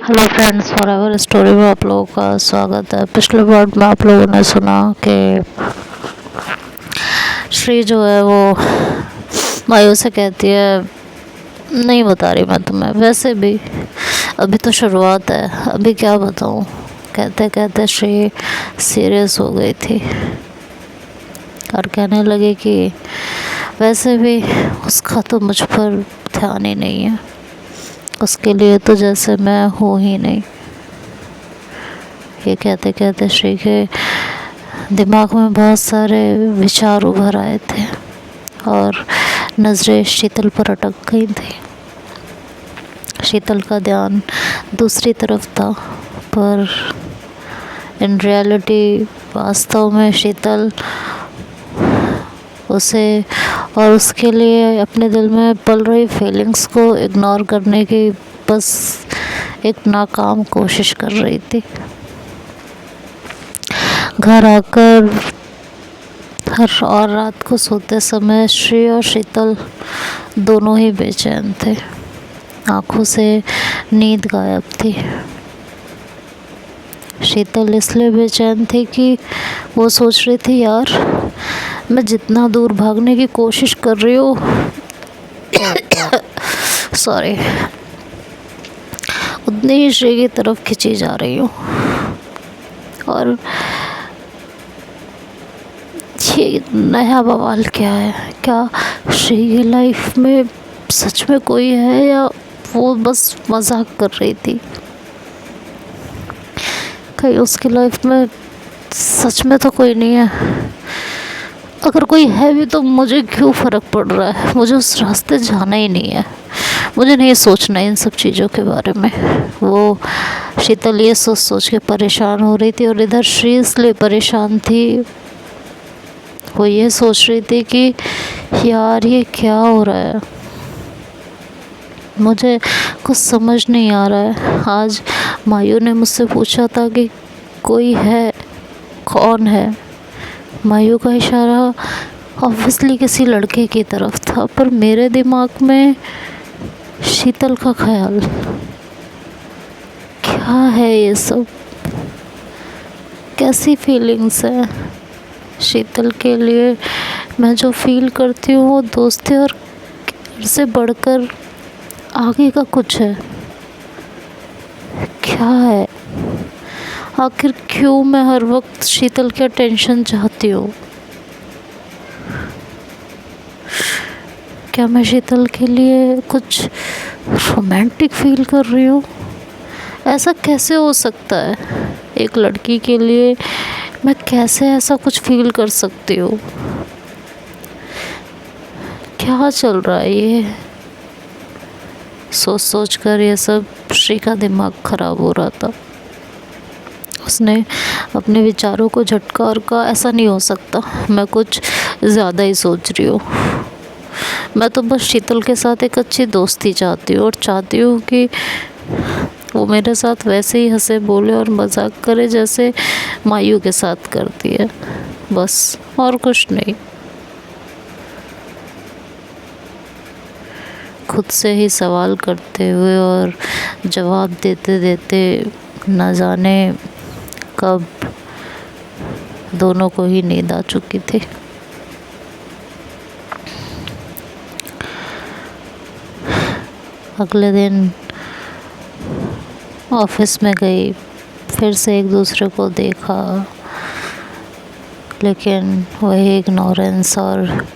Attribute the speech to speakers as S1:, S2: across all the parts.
S1: Hello friends, forever story में आप लोगों का स्वागत है। पिछले पार्ट में आप लोगों ने सुना कि श्री जो है वो मायू से कहती है नहीं बता रही मैं तुम्हें, वैसे भी अभी तो शुरुआत है, अभी क्या बताऊँ। कहते कहते श्री सीरियस हो गई थी और कहने लगी कि वैसे भी उसका तो मुझ पर ध्यान ही नहीं है, उसके लिए तो जैसे मैं हूँ ही नहीं। ये कहते कहते श्री के दिमाग में बहुत सारे विचार उभर आए थे और नज़रें शीतल पर अटक गई थी। शीतल का ध्यान दूसरी तरफ था, पर इन रियलिटी वास्तव में शीतल उसे और उसके लिए अपने दिल में पल रही फीलिंग्स को इग्नोर करने की बस एक नाकाम कोशिश कर रही थी। घर आकर हर और रात को सोते समय श्री और शीतल दोनों ही बेचैन थे। आंखों से नींद गायब थी। शीतल इसलिए बेचैन थी कि वो सोच रही थी, यार मैं जितना दूर भागने की कोशिश कर रही हूँ सॉरी, उतनी ही श्री की तरफ खिंची जा रही हूँ। और ये नया बवाल क्या है? क्या श्री की लाइफ में सच में कोई है या वो बस मजाक कर रही थी? कहीं उसकी लाइफ में सच में तो कोई नहीं है? अगर कोई है भी तो मुझे क्यों फ़र्क पड़ रहा है? मुझे उस रास्ते जाना ही नहीं है, मुझे नहीं सोचना इन सब चीज़ों के बारे में। वो शीतल ये सोच सोच के परेशान हो रही थी और इधर श्री इसलिए परेशान थी। वो ये सोच रही थी कि यार ये क्या हो रहा है, मुझे कुछ समझ नहीं आ रहा है। आज मायू ने मुझसे पूछा था कि कोई है, कौन है? मायू का इशारा ऑब्वियसली किसी लड़के की तरफ था, पर मेरे दिमाग में शीतल का ख्याल। क्या है ये सब? कैसी फीलिंग्स है शीतल के लिए? मैं जो फील करती हूँ वो दोस्ती और से बढ़कर आगे का कुछ है। क्या है आखिर? क्यों मैं हर वक्त शीतल की अटेंशन चाहती हूँ? क्या मैं शीतल के लिए कुछ रोमांटिक फील कर रही हूँ? ऐसा कैसे हो सकता है? एक लड़की के लिए मैं कैसे ऐसा कुछ फील कर सकती हूँ? क्या चल रहा है ये? सोच सोच कर ये सब श्री का दिमाग खराब हो रहा था। उसने अपने विचारों को झटका और कहा, ऐसा नहीं हो सकता, मैं कुछ ज़्यादा ही सोच रही हूँ। मैं तो बस शीतल के साथ एक अच्छी दोस्ती चाहती हूँ और चाहती हूँ कि वो मेरे साथ वैसे ही हंसे बोले और मजाक करे जैसे मायू के साथ करती है, बस, और कुछ नहीं। खुद से ही सवाल करते हुए और जवाब देते देते न जाने कब दोनों को ही नींद आ चुकी थी। अगले दिन ऑफिस में गई, फिर से एक दूसरे को देखा, लेकिन वही इग्नोरेंस और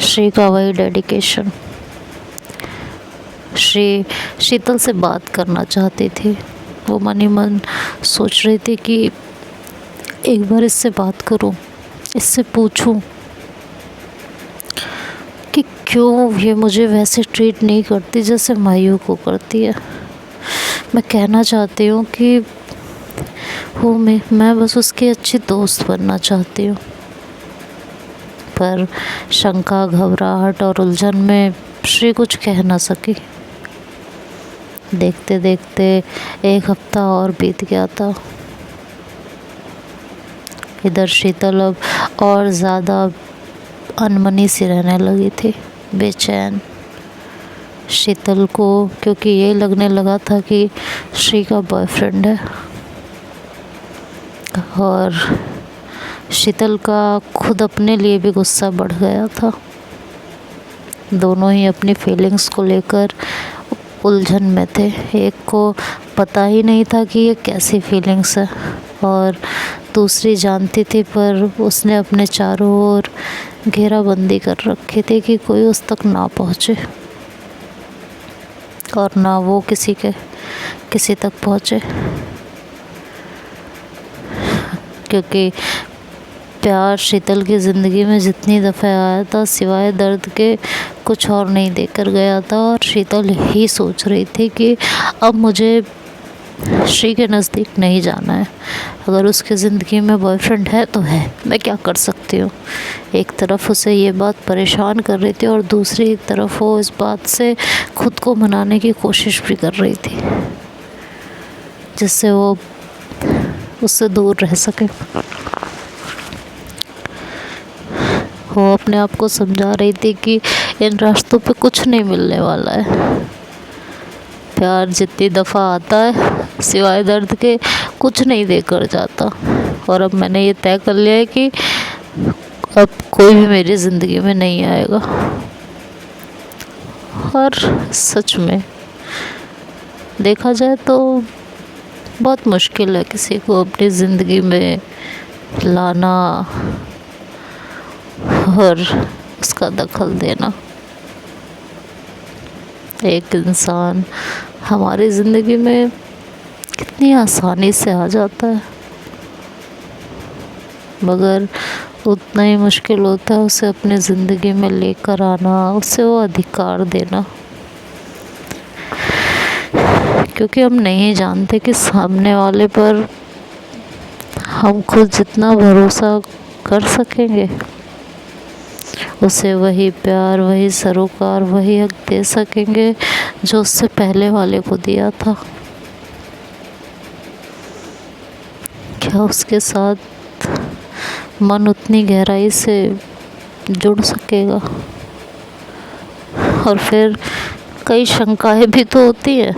S1: श्री का वही डेडिकेशन। श्री शीतल से बात करना चाहती थी। वो मन ही मन सोच रही थी कि एक बार इससे बात करूं, इससे पूछूं कि क्यों ये मुझे वैसे ट्रीट नहीं करती जैसे मायू को करती है। मैं कहना चाहती हूँ कि वो मैं बस उसकी अच्छी दोस्त बनना चाहती हूँ, पर शंका, घबराहट और उलझन में श्री कुछ कह ना सकी। देखते देखते एक हफ्ता और बीत गया था। इधर शीतल अब और ज़्यादा अनमनी सी रहने लगी थी, बेचैन। शीतल को, क्योंकि ये लगने लगा था कि श्री का बॉयफ्रेंड है। और शीतल का खुद अपने लिए भी गुस्सा बढ़ गया था। दोनों ही अपनी फीलिंग्स को लेकर उलझन में थे। एक को पता ही नहीं था कि ये कैसी फीलिंग्स है, और दूसरी जानती थी, पर उसने अपने चारों ओर घेराबंदी कर रखी थी कि कोई उस तक ना पहुँचे और ना वो किसी तक पहुँचे। क्योंकि प्यार शीतल की ज़िंदगी में जितनी दफ़े आया था, सिवाय दर्द के कुछ और नहीं देकर गया था। और शीतल ही सोच रही थी कि अब मुझे श्री के नज़दीक नहीं जाना है। अगर उसकी ज़िंदगी में बॉयफ्रेंड है तो है, मैं क्या कर सकती हूँ। एक तरफ उसे ये बात परेशान कर रही थी और दूसरी तरफ वो इस बात से खुद को मनाने की कोशिश भी कर रही थी, जिससे वो उससे दूर रह सके। वो अपने आप को समझा रही थी कि इन रास्तों पे कुछ नहीं मिलने वाला है। प्यार जितनी दफ़ा आता है, सिवाय दर्द के कुछ नहीं देकर जाता। और अब मैंने ये तय कर लिया है कि अब कोई भी मेरी ज़िंदगी में नहीं आएगा। और सच में देखा जाए तो बहुत मुश्किल है किसी को अपनी ज़िंदगी में लाना और उसका दखल देना। एक इंसान हमारी ज़िंदगी में कितनी आसानी से आ जाता है, मगर उतना ही मुश्किल होता है उसे अपनी ज़िंदगी में लेकर आना, उसे वो अधिकार देना। क्योंकि हम नहीं जानते कि सामने वाले पर हम खुद जितना भरोसा कर सकेंगे, उसे वही प्यार, वही सरोकार, वही हक दे सकेंगे जो उससे पहले वाले को दिया था। क्या उसके साथ मन उतनी गहराई से जुड़ सकेगा? और फिर कई शंकाएं भी तो होती है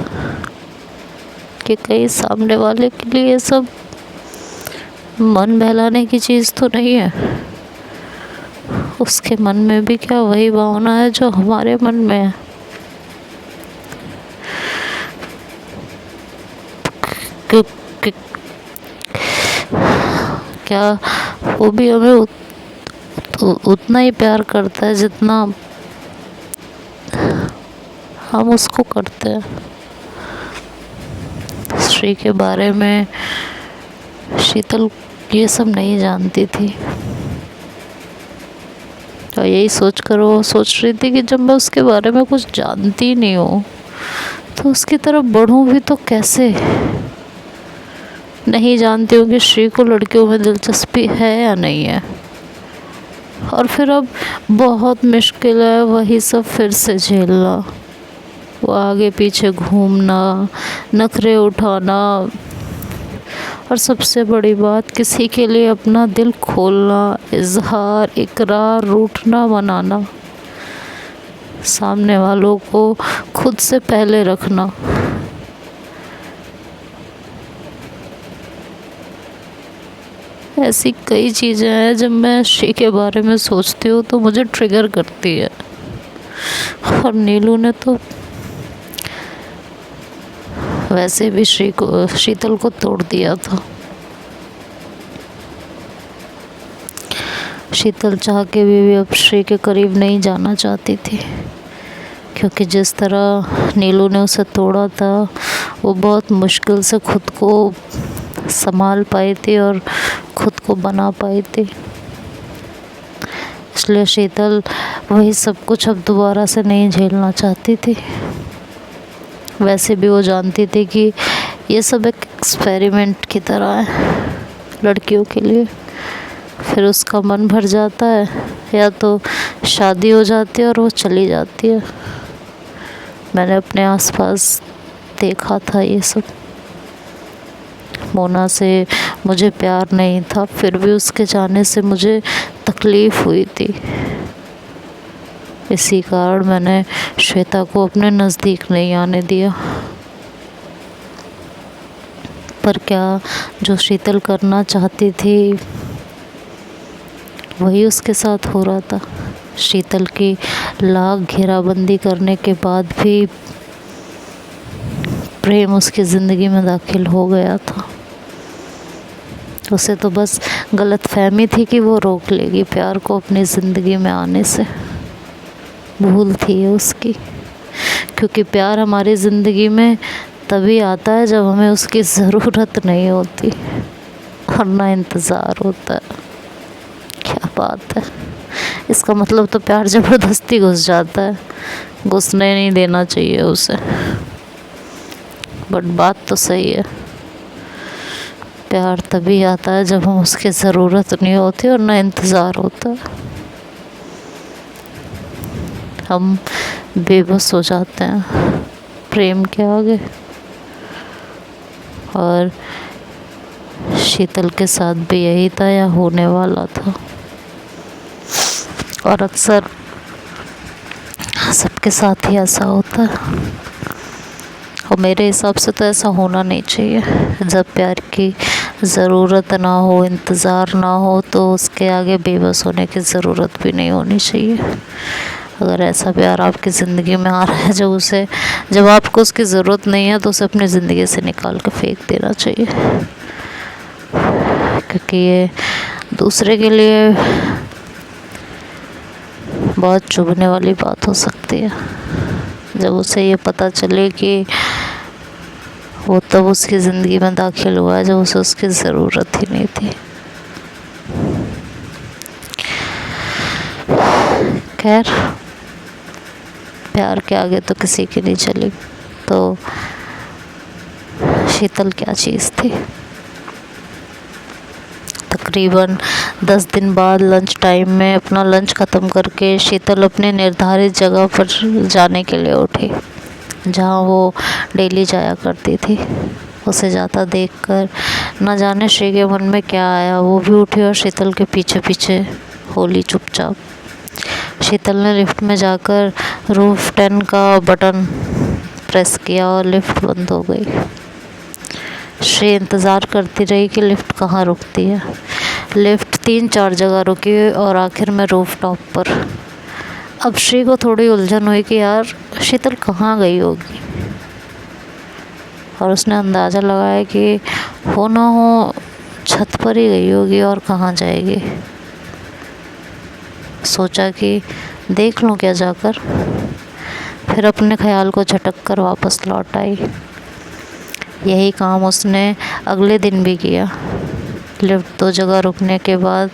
S1: कि कई सामने वाले के लिए ये सब मन बहलाने की चीज़ तो नहीं है। उसके मन में भी क्या वही भावना है जो हमारे मन में है? क्या वो भी हमें उतना ही प्यार करता है जितना हम उसको करते हैं? श्री के बारे में शीतल ये सब नहीं जानती थी, तो यही सोचकर वो सोच रही थी कि जब मैं उसके बारे में कुछ जानती नहीं हूँ तो उसकी तरफ बढ़ूँ भी तो कैसे। नहीं जानती हूँ कि श्री को लड़कियों में दिलचस्पी है या नहीं है, और फिर अब बहुत मुश्किल है वही सब फिर से झेलना। वो आगे पीछे घूमना, नखरे उठाना, और सबसे बड़ी बात किसी के लिए अपना दिल खोलना, इजहार, इकरार, रूठना, मनाना, सामने वालों को खुद से पहले रखना। ऐसी कई चीज़ें हैं जब मैं श्री के बारे में सोचती हूँ तो मुझे ट्रिगर करती है। और नीलू ने तो वैसे भी शीतल को तोड़ दिया था। शीतल चाह के भी अब श्री के करीब नहीं जाना चाहती थी, क्योंकि जिस तरह नीलू ने उसे तोड़ा था वो बहुत मुश्किल से खुद को संभाल पाई थी और खुद को बना पाई थी। इसलिए शीतल वही सब कुछ अब दोबारा से नहीं झेलना चाहती थी। वैसे भी वो जानती थी कि ये सब एक एक्सपेरिमेंट की तरह है लड़कियों के लिए। फिर उसका मन भर जाता है, या तो शादी हो जाती है और वो चली जाती है। मैंने अपने आसपास देखा था ये सब। मोना से मुझे प्यार नहीं था, फिर भी उसके जाने से मुझे तकलीफ़ हुई थी। इसी कारण मैंने श्वेता को अपने नज़दीक नहीं आने दिया। पर क्या जो शीतल करना चाहती थी वही उसके साथ हो रहा था। शीतल की लाख घेराबंदी करने के बाद भी प्रेम उसकी ज़िंदगी में दाखिल हो गया था। उसे तो बस गलतफहमी थी कि वो रोक लेगी प्यार को अपनी ज़िंदगी में आने से। भूल थी ये उसकी, क्योंकि प्यार हमारी ज़िंदगी में तभी आता है जब हमें उसकी ज़रूरत नहीं होती और ना इंतज़ार होता है। क्या बात है, इसका मतलब तो प्यार ज़बरदस्ती घुस जाता है, घुसने नहीं देना चाहिए उसे। बट बात तो सही है, प्यार तभी आता है जब हम उसकी ज़रूरत नहीं होती और ना इंतज़ार होता है। हम बेबस हो जाते हैं प्रेम के आगे। और शीतल के साथ भी यही था या होने वाला था। और अक्सर सबके साथ ही ऐसा होता है, और मेरे हिसाब से तो ऐसा होना नहीं चाहिए। जब प्यार की ज़रूरत ना हो, इंतज़ार ना हो, तो उसके आगे बेबस होने की ज़रूरत भी नहीं होनी चाहिए। अगर ऐसा प्यार आपकी ज़िंदगी में आ रहा है जब आपको उसकी ज़रूरत नहीं है, तो उसे अपनी ज़िंदगी से निकाल कर फेंक देना चाहिए। क्योंकि ये दूसरे के लिए बहुत चुभने वाली बात हो सकती है जब उसे ये पता चले कि वो तब उसकी ज़िंदगी में दाखिल हुआ है जब उसे उसकी ज़रूरत ही नहीं थी। खैर, प्यार के आगे तो किसी की नहीं चली, तो शीतल क्या चीज़ थी। तकरीबन 10 दिन बाद लंच टाइम में अपना लंच ख़त्म करके शीतल अपने निर्धारित जगह पर जाने के लिए उठी, जहाँ वो डेली जाया करती थी। उसे जाता देखकर न जाने श्री के मन में क्या आया, वो भी उठी और शीतल के पीछे पीछे होली चुपचाप। शीतल ने लिफ्ट में जाकर रूफ 10 का बटन प्रेस किया और लिफ्ट बंद हो गई। श्री इंतज़ार करती रही कि लिफ्ट कहाँ रुकती है। लिफ्ट 3-4 जगह रुकी और आखिर में रूफ टॉप पर। अब श्री को थोड़ी उलझन हुई कि यार शीतल कहाँ गई होगी, और उसने अंदाज़ा लगाया कि हो ना हो छत पर ही गई होगी और कहाँ जाएगी। सोचा कि देख लूँ क्या जाकर, फिर अपने ख्याल को झटक कर वापस लौट आई। यही काम उसने अगले दिन भी किया। लिफ्ट 2 जगह रुकने के बाद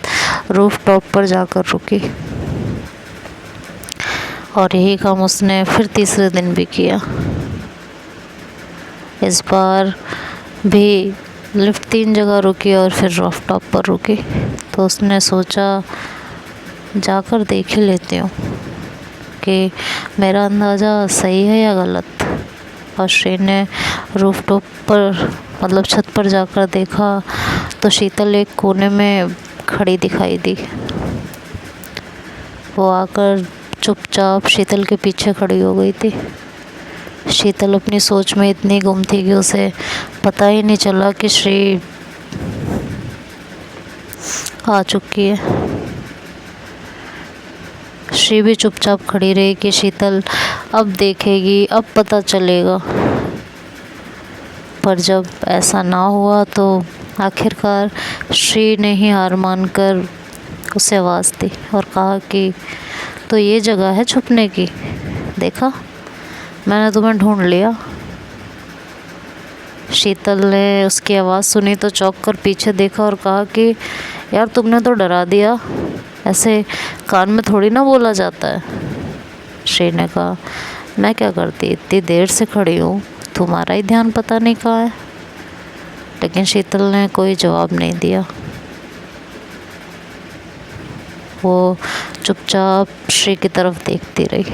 S1: रूफ टॉप पर जाकर रुकी, और यही काम उसने फिर तीसरे दिन भी किया। इस बार भी लिफ्ट 3 जगह रुकी और फिर रूफ टॉप पर रुकी। तो उसने सोचा जाकर देख ही लेती हूँ कि मेरा अंदाज़ा सही है या गलत। और श्री ने रूफ टॉप पर मतलब छत पर जाकर देखा तो शीतल एक कोने में खड़ी दिखाई दी। वो आकर चुपचाप शीतल के पीछे खड़ी हो गई थी। शीतल अपनी सोच में इतनी गुम थी कि उसे पता ही नहीं चला कि श्री आ चुकी है। श्री भी चुपचाप खड़ी रही कि शीतल अब देखेगी, अब पता चलेगा। पर जब ऐसा ना हुआ तो आखिरकार श्री ने ही हार मानकर उसे आवाज़ दी और कहा कि तो ये जगह है छुपने की, देखा मैंने तुम्हें ढूंढ लिया। शीतल ने उसकी आवाज़ सुनी तो चौंक कर पीछे देखा और कहा कि यार तुमने तो डरा दिया, ऐसे कान में थोड़ी ना बोला जाता है। श्री ने कहा मैं क्या करती, इतनी देर से खड़ी हूँ, तुम्हारा ही ध्यान पता नहीं कहाँ है। लेकिन शीतल ने कोई जवाब नहीं दिया। वो चुपचाप श्री की तरफ देखती रही।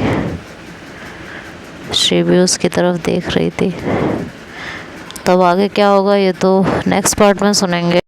S1: श्री भी उसकी तरफ देख रही थी। तब आगे क्या होगा ये तो नेक्स्ट पार्ट में सुनेंगे।